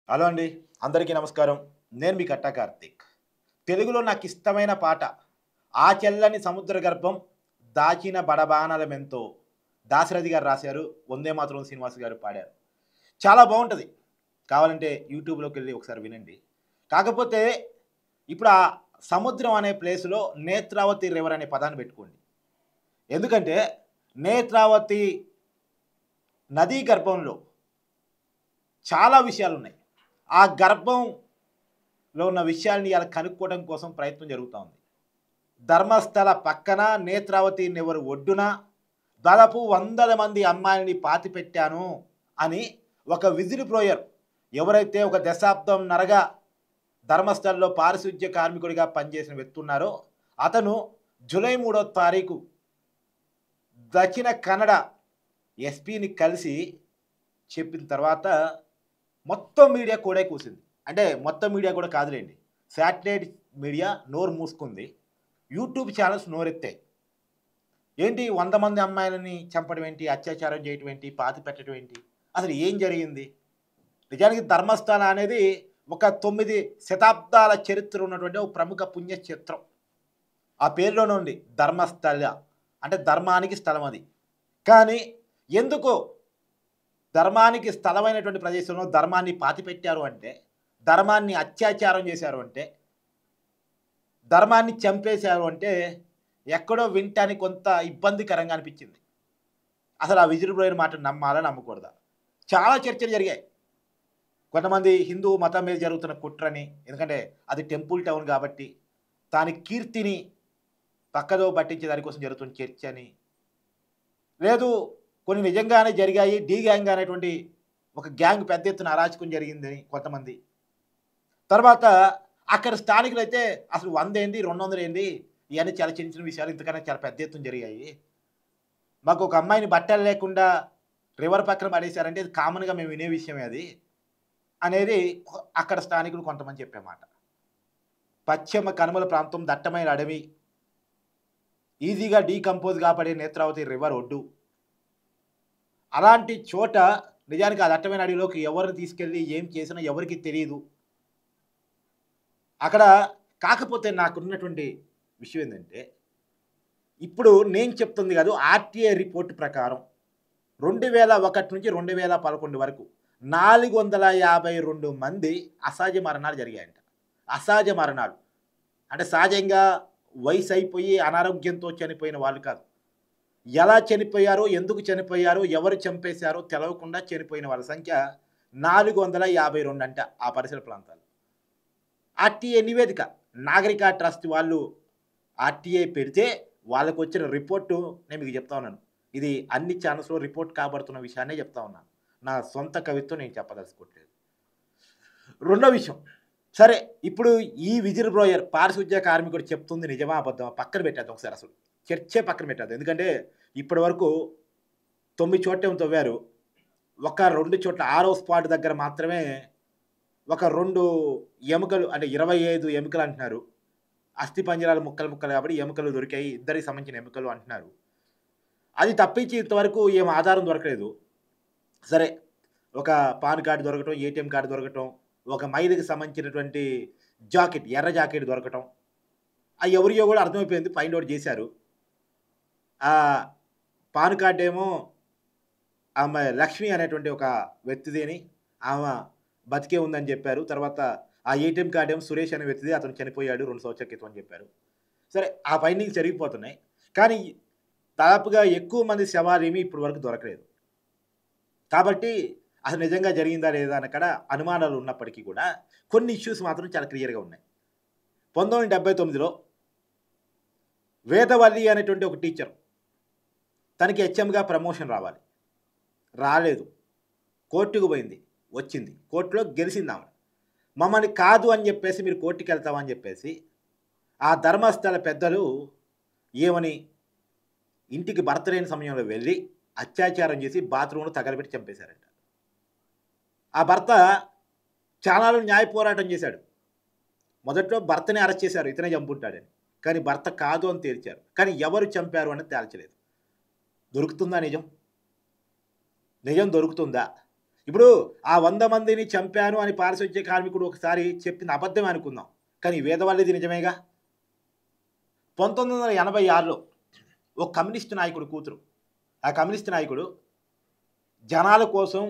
Hello అండి. అందరికీ నమస్కారం. నేను మీ కట్టా కార్తీక్. తెలుగులో నాకిష్టమైన పాట 'ఆ చల్లని సముద్ర గర్భం దాచిన బడబానలమెంతో' దాశరథి గారు రాశారు. 'వందే మాతరం' శ్రీనివాస్ గారు పాడారు. చాలా బావుంటది. కావాలంటే యూట్యూబ్‌లోకెళ్ళి ఒకసారి వినండి. కాకపోతే ఇప్పుడు ఆ సముద్రం అనే ప్లేస్‌లో 'నేత్రావతి రివర్' అనే పదాన్ని పెట్టుకోండి. ఎందుకంటే నేత్రావతి నదీ గర్భంలో చాలా విషయాలున్నాయి. ఆ గర్భంలో ఉన్న విషయాల్ని ఇయాల కనుక్కోవడం కోసం ప్రయత్నం జరుగుతా ఉంది. ధర్మస్థల పక్కన నేత్రావతి నెవరు ఒడ్డున దాదాపు వందల మంది అమ్మాయిల్ని పాతిపెట్టాను అని ఒక విజిల్ బ్లోయర్ ఎవరైతే ఒక దశాబ్దంన్నరగా ధర్మస్థలంలో పారిశుధ్య కార్మికుడిగా పనిచేసిన వ్యక్తి ఉన్నారో అతను జూలై 3వ తారీఖు దక్షిణ కన్నడ ఎస్పీని కలిసి చెప్పిన తర్వాత మొత్తం మీడియా కూడా కూసింది. అంటే మొత్తం మీడియా కూడా కాదులెండి. శాటిలైట్ మీడియా నోరు మూసుకుంది. YouTube channels నోరెత్తాయి. ఏంటి 100 మంది అమ్మాయిలని చంపడం ఏంటి? అత్యాచారం చేయటం ఏంటి? పాతిపెట్టడం ఏంటి? అసలు ఏం జరిగింది? నిజానికి ధర్మస్థల అనేది ఒక 9 శతాబ్దాల చరిత్ర ఉన్నటువంటి ఒక ప్రముఖ పుణ్యక్షేత్రం. ఆ పేరులోనే ఉంది ధర్మస్థల. అంటే ధర్మానికి స్థలం అది. కానీ ఎందుకో ధర్మానికి స్థలమైనటువంటి ప్రదేశంలో ధర్మాన్ని పాతిపెట్టారు అంటే, ధర్మాన్ని అత్యాచారం చేశారు అంటే, ధర్మాన్ని చంపేశారు అంటే, ఎక్కడో వినటానికి కొంత ఇబ్బందికరంగా అనిపించింది. అసలు ఆ విజిల్ బ్లోయర్ మాట నమ్మాలా? నమ్మకూడదా? చాలా చర్చలు జరిగాయి. కొంతమంది హిందూ మతం మీద జరుగుతున్న కుట్రని, ఎందుకంటే అది టెంపుల్ టౌన్ కాబట్టి, దాని కీర్తిని పక్కదో పట్టించే దానికోసం జరుగుతున్న చర్చ అని, లేదు కొన్ని నిజంగానే జరిగాయి. డి గ్యాంగ్ అనేటువంటి ఒక గ్యాంగ్ పెద్ద ఎత్తున అరాచకం జరిగిందని కొంతమంది. తర్వాత అక్కడ స్థానికులైతే అసలు 100 ఏంది, 200 ఏంది, ఇయన్నీ చాలా చిన్న చిన్న విషయాలు ఇంతకన్నా చాలా పెద్ద ఎత్తున జరిగాయి. మాకు ఒక అమ్మాయిని బట్టలు లేకుండా రివర్ పక్కన పడేశారంటే ఇది కామన్‌గా మేము వినే విషయమే అది. అనేది అక్కడ స్థానికులు కొంతమంది చెప్పే మాట. పశ్చిమ కనుమల ప్రాంతం దట్టమైన అడవి. ఈజీగా డీకంపోజ్ కాబడే నేత్రావతి రివర్ ఒడ్డు. అలాంటి చోట నిజానికి ఆ దట్టమైన అడవిలోకి ఎవరిని తీసుకెళ్ళి ఏం చేసినా ఎవరికీ తెలీదు. అక్కడ కాకపోతే నాకున్నటువంటి విషయం ఏందంటే, ఇప్పుడు నేను చెప్తుంది కాదు ఆర్‌టీఐ రిపోర్ట్ ప్రకారం 2001 నుంచి 2011 వరకు 452 మంది అసహజ మరణాలు జరిగాయంట. అసహజ మరణాలు. అంటే సహజంగా వయసు అయిపోయి అనారోగ్యంతో చనిపోయిన వాళ్ళు కాదు. ఎలా చనిపోయారో, ఎందుకు చనిపోయారో, ఎవరు చంపేశారో తెలవకుండా చనిపోయిన వాళ్ళ సంఖ్య 452 అంట ఆ పరిసర ప్రాంతాల్లో. ఆర్‌టీఐ నివేదిక. నాగరిక ట్రస్ట్ వాళ్ళు ఆర్‌టీఐ పెడితే వాళ్ళకొచ్చిన రిపోర్టు నేను మీకు చెప్తా ఉన్నాను. ఇది అన్ని ఛానల్స్‌లో రిపోర్ట్ కాబడుతున్న విషయాన్నే చెప్తా ఉన్నాను. నా సొంత కవిత్వం నేను చెప్పదలుచుకోవట్లేదు. రెండో విషయం. సరే ఇప్పుడు ఈ విజిల్ బ్లోయర్ పారిశుధ్య కార్మికుడు చెప్తుంది నిజమా? అబద్ధమా? పక్కన పెట్టేద్దాం ఒకసారి అసలు. చర్చే పక్కన పెట్టేద్దాం. ఎందుకంటే ఇప్పటి వరకు 9 చోట్లేమో తవ్వారు. ఒక 2 చోట్ల ఆరో స్పాట్ దగ్గర మాత్రమే ఒక 2 ఎముకలు అంటే 25 ఎముకలు అంటున్నారు. అస్థిపంజరాలు ముక్కలు ముక్కలు కాబట్టి ఎముకలు దొరికాయి. ఇద్దరికి సంబంధించిన ఎముకలు అంటున్నారు. అది తప్పించి ఇంతవరకు ఏం ఆధారం దొరకలేదు. సరే ఒక పాన్ కార్డ్ దొరకటం, ఏటీఎం కార్డ్ దొరకటం, ఒక మైలుకి సంబంధించినటువంటి జాకెట్, ఎర్ర జాకెట్ దొరకటం. అయి ఎవరియో గూడా అర్థమైపోయింది. ఫైండ్ ఔట్ జేశారు. పాన్ కార్డ్ ఏమో ఆమె లక్ష్మి అనేటువంటి ఒక వ్యక్తిది అని, ఆమె బతికే ఉందని జెప్పారు. తర్వాత ఆ ఏటీఎం కార్డ్ ఏమో సురేష్ అనే వ్యక్తిది. అతను చనిపోయాడు 2 సంవత్సరాల క్రితం అని జెప్పారు. సరే ఆ ఫైండింగ్స్ జరిగిపోతున్నాయి. కానీ దాదాపుగా ఎక్కువ మంది శవాలేమి ఇప్పటి వరకు దొరకలేదు. కాబట్టి అసలు నిజంగా జరిగిందా లేదా అక్కడ అనుమానాలు ఉన్నప్పటికీ కూడా కొన్ని ఇష్యూస్ మాత్రం చాలా క్లియర్‌గా ఉన్నాయి. 1979లో వేదవల్లి అనేటువంటి ఒక టీచర్ తనకి హెచ్ఎంగా ప్రమోషన్ రావాలి. రాలేదు. కోర్టుకు పోయింది. వచ్చింది. కోర్టులో గెలిసిందామె. మమ్మల్ని కాదు అని చెప్పేసి మీరు కోర్టుకెళ్తామా అని చెప్పేసి ఆ ధర్మస్థల పెద్దలు ఏమని ఇంటికి భర్త లేని సమయంలో వెళ్ళి అత్యాచారం చేసి బాత్రూమ్‌లో తగలబెట్టి చంపేశారంట. ఆ భర్త చాలాలు న్యాయ పోరాటం చేశాడు. మొదట్లో భర్తనే అరెస్ట్ చేశారు. ఇతనే చంపుంటాడని. కానీ భర్త కాదు అని తేల్చారు. కానీ ఎవరు చంపారు అనేది తేల్చలేదు. దొరుకుతుందా నిజం? నిజం దొరుకుతుందా? ఇప్పుడు ఆ 100 మందిని చంపాను అని పారిశుధ్య కార్మికుడు ఒకసారి చెప్పింది అబద్ధమే అనుకుందాం. కానీ వేదవల్లిది నిజమేగా. 1986లో ఒక కమ్యూనిస్ట్ నాయకుడు కూతురు. ఆ కమ్యూనిస్ట్ నాయకుడు జనాల కోసం,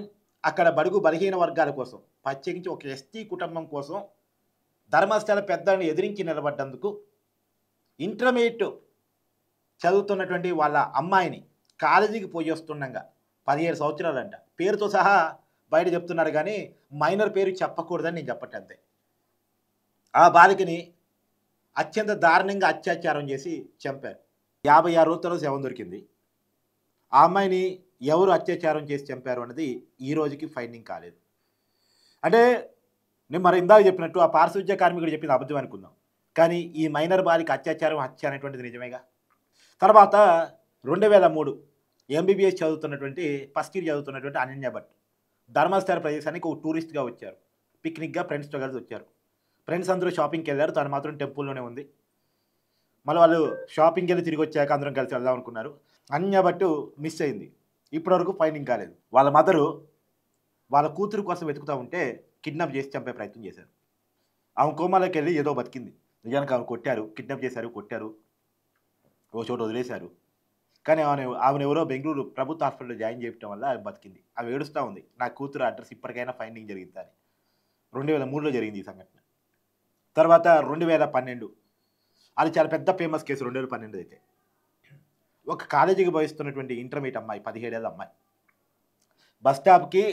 అక్కడ బడుగు బలహీన వర్గాల కోసం, ప్రత్యేకించి ఒక ఎస్టీ కుటుంబం కోసం ధర్మస్థల పెద్దల్ని ఎదిరించి నిలబడ్డందుకు ఇంటర్మీడియేట్ చదువుతున్నటువంటి వాళ్ళ అమ్మాయిని కాలేజీకి పోయి వస్తుండగా 17 సంవత్సరాలంట. పేరుతో సహా బయట చెప్తున్నారు కానీ మైనర్ పేరు చెప్పకూడదని నేను చెప్పట్లే అంతే. ఆ బాలికని అత్యంత దారుణంగా అత్యాచారం చేసి చంపారు. 56 రోజుల్లో శవం దొరికింది. ఆ అమ్మాయిని ఎవరు అత్యాచారం చేసి చంపారు అన్నది ఈ రోజుకి ఫైండింగ్ కాలేదు. అంటే నేను మరి ఇందాక చెప్పినట్టు ఆ పారిశుధ్య కార్మికుడు చెప్పింది అబద్ధం అనుకుందాం. కానీ ఈ మైనర్ బాలిక అత్యాచారం హత్య అనేటువంటిది నిజమేగా. తర్వాత 2003 ఎంబీబీఎస్ చదువుతున్నటువంటి ఫస్ట్ ఇయర్ చదువుతున్నటువంటి అనన్య భట్ ధర్మస్థల ప్రదేశానికి ఒక టూరిస్ట్గా వచ్చారు. పిక్నిక్గా ఫ్రెండ్స్తో కలిసి వచ్చారు. ఫ్రెండ్స్ అందరూ షాపింగ్కి వెళ్ళారు. తను మాత్రం టెంపుల్లోనే ఉంది. మళ్ళీ వాళ్ళు షాపింగ్కి వెళ్ళి తిరిగి వచ్చాక అందరం కలిసి వెళ్దాం అనుకున్నారు. అనన్య భట్ మిస్ అయింది. ఇప్పటివరకు ఫైండింగ్ కాలేదు. వాళ్ళ మదరు వాళ్ళ కూతురు కోసం వెతుకుతూ ఉంటే కిడ్నాప్ చేసి చంపే ప్రయత్నం చేశారు. ఆమె కోమాలోకి వెళ్ళి ఏదో బతికింది. నిజానికి ఆమె కొట్టారు, కిడ్నాప్ చేశారు, కొట్టారు, ఓ చోట వదిలేశారు. కానీ ఆమెను ఎవరో బెంగళూరు ప్రభుత్వ హాస్పిటల్లో జాయిన్ చేయడం వల్ల ఆమె బతికింది. ఆమె ఏడుస్తూ ఉంది, నా కూతురు అడ్రస్ ఇప్పటికైనా ఫైండింగ్ జరిగింది అని. 2003లో జరిగింది ఈ సంఘటన. తర్వాత 2012 అది చాలా పెద్ద ఫేమస్ కేసు. 2012 అయితే ఒక కాలేజీకి పోయిస్తున్నటువంటి ఇంటర్మీడియట్ అమ్మాయి, 17 ఏళ్ళ అమ్మాయి, బస్ స్టాప్కి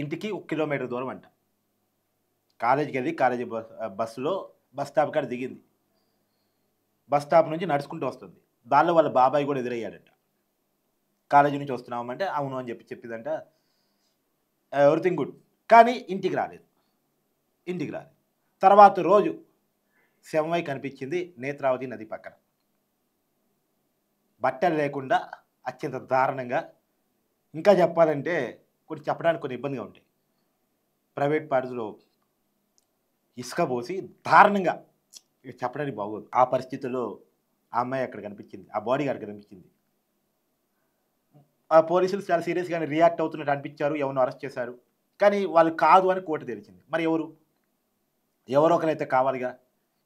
ఇంటికి 1 కిలోమీటర్ దూరం అంట. కాలేజీకి వెళ్ళి కాలేజీ బస్సులో బస్ స్టాప్ కాడ దిగింది. బస్ స్టాప్ నుంచి నడుచుకుంటూ వస్తుంది. దానిలో వాళ్ళ బాబాయ్ కూడా ఎదురయ్యాడంట. కాలేజీ నుంచి వస్తున్నామంటే అవును అని చెప్పిందంట. Everything good. కానీ ఇంటికి రాలేదు. తర్వాత రోజు శవమై కనిపించింది నేత్రావతి నది పక్కన. బట్టలు లేకుండా అత్యంత దారుణంగా. ఇంకా చెప్పాలంటే చెప్పడానికి కొన్ని ఇబ్బందిగా ఉంటాయి. ప్రైవేట్ పార్టీలో ఇసుక పోసి దారుణంగా, చెప్పడానికి బాగోదు. ఆ పరిస్థితుల్లో ఆ అమ్మాయి అక్కడ కనిపించింది, ఆ బాడీ అక్కడ కనిపించింది. ఆ పోలీసులు చాలా సీరియస్గానే రియాక్ట్ అవుతున్నట్టు అనిపించారు. ఎవరినో అరెస్ట్ చేశారు. కానీ వాళ్ళు కాదు అని కోర్టు తెలిసింది. మరి ఎవరో ఒకరైతే కావాలిగా.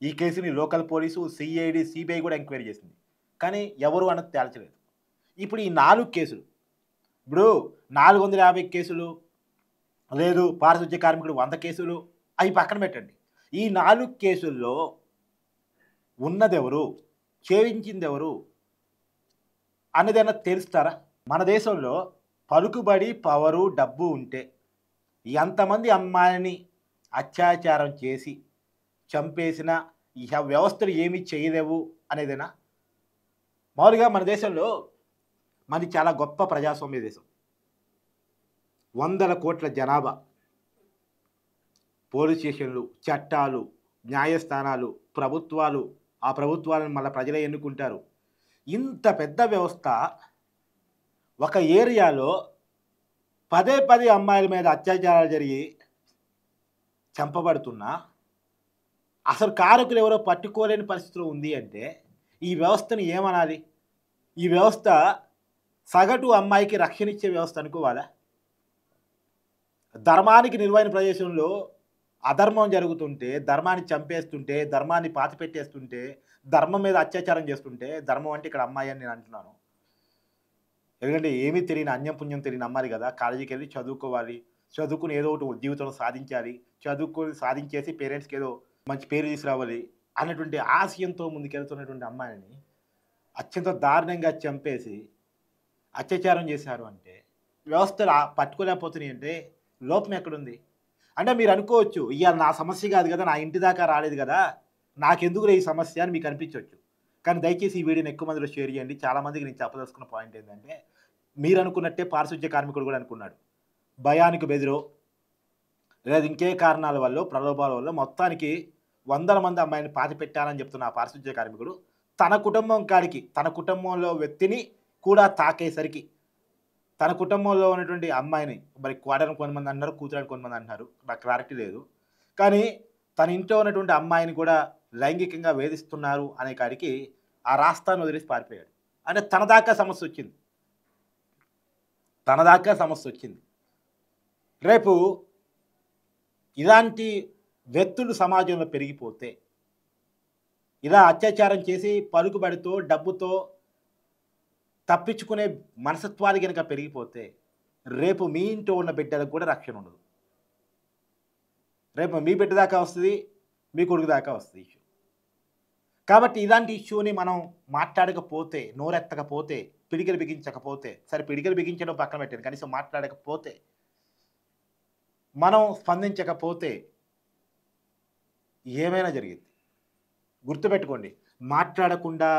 ఈ కేసుని లోకల్ పోలీసు, సిఐడి, సిబిఐ కూడా ఎంక్వైరీ చేసింది. కానీ ఎవరు అన్నది తేల్చలేదు. ఇప్పుడు ఈ 4 కేసులు, ఇప్పుడు 450 కేసులు లేదు, పారిశుధ్య కార్మికుడు 100 కేసులు, అవి పక్కన పెట్టండి. ఈ 4 కేసుల్లో ఉన్నదెవరు, చేయించిందెవరు అన్నదైనా తెలుస్తారా? మన దేశంలో పలుకుబడి, పవరు, డబ్బు ఉంటే ఎంతమంది అమ్మాయిని అత్యాచారం చేసి చంపేసిన ఈ వ్యవస్థలు ఏమీ చేయలేవు అనేదేనా? మామూలుగా మన దేశంలో మనది చాలా గొప్ప ప్రజాస్వామ్య దేశం. 100 కోట్ల జనాభా, పోలీస్ స్టేషన్లు, చట్టాలు, న్యాయస్థానాలు, ప్రభుత్వాలు, ఆ ప్రభుత్వాలను మళ్ళీ ప్రజలే ఎన్నుకుంటారు. ఇంత పెద్ద వ్యవస్థ ఒక ఏరియాలో పదే అమ్మాయిల మీద అత్యాచారాలు జరిగి చంపబడుతున్నా అసలు కారకులు ఎవరో పట్టుకోలేని పరిస్థితిలో ఉంది అంటే ఈ వ్యవస్థను ఏమనాలి? ఈ వ్యవస్థ సగటు అమ్మాయికి రక్షణ ఇచ్చే వ్యవస్థ అనుకోవాలా? ధర్మానికి నిలువైన ప్రదేశంలో అధర్మం జరుగుతుంటే, ధర్మాన్ని చంపేస్తుంటే, ధర్మాన్ని పాతిపెట్టేస్తుంటే, ధర్మం మీద అత్యాచారం చేస్తుంటే ధర్మం అంటే ఇక్కడ అమ్మాయి అని నేను అంటున్నాను. ఎందుకంటే ఏమీ తెలియని, అన్యం పుణ్యం తెలియని అమ్మాయి కదా. కాలేజీకి వెళ్ళి చదువుకోవాలి, చదువుకుని ఏదో ఒకటి జీవితంలో సాధించాలి, చదువుకొని సాధించేసి పేరెంట్స్కి ఏదో మంచి పేరు తీసుకురావాలి అన్నటువంటి ఆశయంతో ముందుకెళ్తున్నటువంటి అమ్మాయిని అత్యంత దారుణంగా చంపేసి అత్యాచారం చేశారు అంటే వ్యవస్థలు పట్టుకోలేకపోతున్నాయి అంటే లోపం ఎక్కడుంది? అంటే మీరు అనుకోవచ్చు, ఇవాళ నా సమస్య కాదు కదా, నా ఇంటి దాకా రాలేదు కదా, నాకెందుకు ఈ సమస్య అని మీకు అనిపించవచ్చు. కానీ దయచేసి ఈ వీడియోని ఎక్కువ మందిలో షేర్ చేయండి. చాలామందికి నేను చెప్పదలుచుకున్న పాయింట్ ఏంటంటే, మీరు అనుకున్నట్టే పారిశుధ్య కార్మికుడు కూడా అనుకున్నాడు. భయానికి బెదిరో లేదా ఇంకే కారణాల వల్ల, ప్రలోభాల వల్ల మొత్తానికి 100 మంది అమ్మాయిని పాతి పెట్టాలని చెప్తున్న ఆ పారిశుధ్య కార్మికుడు తన కుటుంబం కాడికి, తన కుటుంబంలో వ్యక్తిని కూడా తాకేసరికి, తన కుటుంబంలో ఉన్నటువంటి అమ్మాయిని, మరి కోడని కొంతమంది అంటున్నారు, కూతురని కొంతమంది అంటున్నారు, నాకు క్లారిటీ లేదు. కానీ తన ఇంట్లో ఉన్నటువంటి అమ్మాయిని కూడా లైంగికంగా వేధిస్తున్నారు అనే కాడికి ఆ రాష్ట్రాన్ని వదిలేసి పారిపోయాడు. అంటే తన దాకా సమస్య వచ్చింది. రేపు ఇలాంటి వ్యక్తులు సమాజంలో పెరిగిపోతే, ఇలా అత్యాచారం చేసి పలుకుబడితో, డబ్బుతో తప్పించుకునే మనస్తత్వాలు గనుక పెరిగిపోతే, రేపు మీ ఇంట్లో ఉన్న బిడ్డలకు కూడా రక్షణ ఉండదు. రేపు మీ బిడ్డ దాకా వస్తది, మీ కొడుకు దాకా వస్తది ఇష్యూ. కాబట్టి ఇలాంటి ఇష్యూని మనం మాట్లాడకపోతే, నోరెత్తకపోతే, పిడికిలు బిగించకపోతే, సరే పిడికిలు బిగించడం పక్కన పెట్టండి, కనీసం మాట్లాడకపోతే, మనం స్పందించకపోతే ఏమైనా జరిగింది. గుర్తుపెట్టుకోండి, మాట్లాడకుండా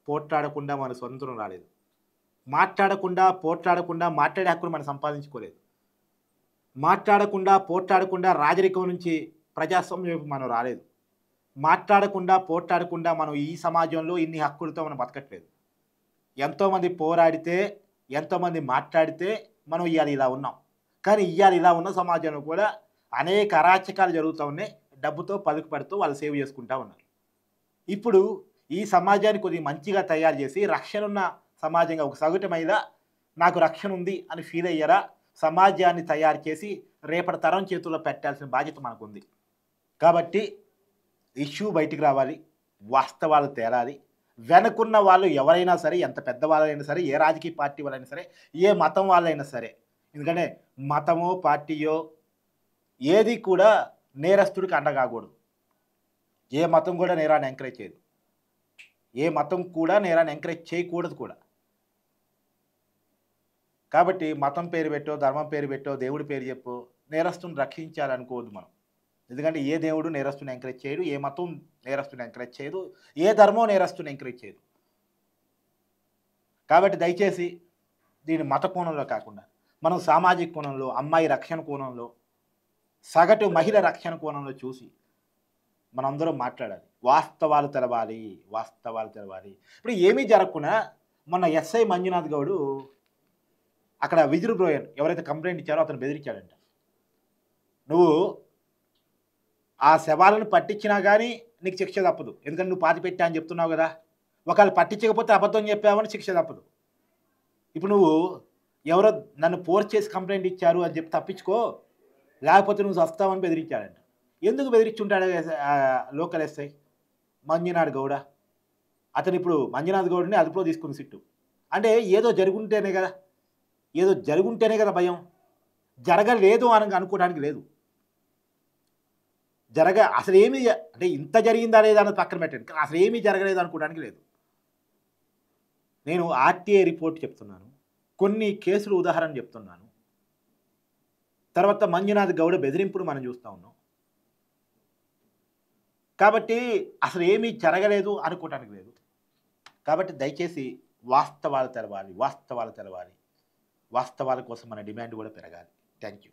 పోట్లాడకుండా మన స్వతంత్రం రాలేదు. మాట్లాడకుండా పోట్లాడకుండా మాట్లాడే హక్కును మనం సంపాదించుకోలేదు. మాట్లాడకుండా పోట్లాడకుండా రాజరికం నుంచి ప్రజాస్వామ్యం మనం రాలేదు. మాట్లాడకుండా పోట్లాడకుండా మనం ఈ సమాజంలో ఇన్ని హక్కులతో మనం బతకట్లేదు. ఎంతోమంది పోరాడితే, ఎంతోమంది మాట్లాడితే మనం ఇవాళ ఇలా ఉన్నాం. కానీ ఇవాళ ఇలా ఉన్న సమాజంలో కూడా అనేక అరాచకాలు జరుగుతూ ఉన్నాయి. డబ్బుతో పలుకుపడుతూ వాళ్ళు సేవ్ చేసుకుంటూ ఉన్నారు. ఇప్పుడు ఈ సమాజాన్ని కొద్దిగా మంచిగా తయారు చేసి, రక్షణ ఉన్న సమాజంగా ఒక సగటు మహిళ నాకు రక్షణ ఉంది అని ఫీల్ అయ్యారా, సమాజాన్ని తయారు చేసి రేపటి తరం చేతుల్లో పెట్టాల్సిన బాధ్యత మనకుంది. కాబట్టి ఇష్యూ బయటికి రావాలి, వాస్తవాలు తేలాలి. వెనుకున్న వాళ్ళు ఎవరైనా సరే, ఎంత పెద్దవాళ్ళైనా సరే, ఏ రాజకీయ పార్టీ వాళ్ళైనా సరే, ఏ మతం వాళ్ళైనా సరే, ఎందుకంటే మతమో పార్టీయో ఏది కూడా నేరస్తుడికి అండగాకూడదు. ఏ మతం కూడా నేరాన్ని ఎంకరేజ్ చేయదు. ఏ మతం కూడా నేరాన్ని ఎంకరేజ్ చేయకూడదు కూడా. కాబట్టి మతం పేరు పెట్టో, ధర్మం పేరు పెట్టో, దేవుడి పేరు చెప్పో నేరస్తుని రక్షించాలనుకోవద్దు మనం. ఎందుకంటే ఏ దేవుడు నేరస్తుని ఎంకరేజ్ చేయడు, ఏ మతం నేరస్తుని ఎంకరేజ్ చేయదు, ఏ ధర్మం నేరస్తుని ఎంకరేజ్ చేయదు. కాబట్టి దయచేసి దీని మత కోణంలో కాకుండా మనం సామాజిక కోణంలో, అమ్మాయి రక్షణ కోణంలో, సగటు మహిళ రక్షణ కోణంలో చూసి మనందరం మాట్లాడాలి. వాస్తవాలు తెలవాలి, వాస్తవాలు తెలవాలి. ఇప్పుడు ఏమీ జరగకుండా మొన్న ఎస్ఐ మంజునాథ్ గౌడు అక్కడ విజిల్ బ్రోయర్ ఎవరైతే కంప్లైంట్ ఇచ్చారో అతను బెదిరించాడంట. నువ్వు ఆ శవాలను పట్టించినా కానీ నీకు శిక్ష తప్పదు, ఎందుకంటే నువ్వు పాతి పెట్టా అని చెప్తున్నావు కదా. ఒకవేళ పట్టించకపోతే అబద్ధం చెప్పావని శిక్ష తప్పదు. ఇప్పుడు నువ్వు ఎవరో నన్ను ఫోర్స్ చేసి కంప్లైంట్ ఇచ్చారు అని చెప్పి తప్పించుకో, లేకపోతే నువ్వు వస్తావని బెదిరించాడంట. ఎందుకు బెదిరించుంటాడు లోకల్ ఎస్ఐ మంజునాథ్ గౌడ? అతను ఇప్పుడు మంజునాథ్ గౌడ్ని అదుపులో తీసుకుని సిట్టు అంటే ఏదో జరుగుంటేనే కదా, ఏదో జరుగుంటేనే కదా భయం. జరగలేదు అని అనుకోవడానికి లేదు. అసలు ఏమీ అంటే ఇంత జరిగిందా లేదా అన్నది పక్కన పెట్టండి, అసలు ఏమీ జరగలేదు అనుకోవడానికి లేదు. నేను ఆర్టీఐ రిపోర్ట్ చెప్తున్నాను, కొన్ని కేసులు ఉదాహరణ చెప్తున్నాను. తర్వాత మంజునాథ్ గౌడ బెదిరింపును మనం చూస్తూ ఉన్నాం. కాబట్టి అసలు ఏమీ జరగలేదు అనుకోవటానికి లేదు. కాబట్టి దయచేసి వాస్తవాలు తెలవాలి, వాస్తవాలు తెలవాలి. వాస్తవాల కోసం మన డిమాండ్ కూడా పెరగాలి. Thank you.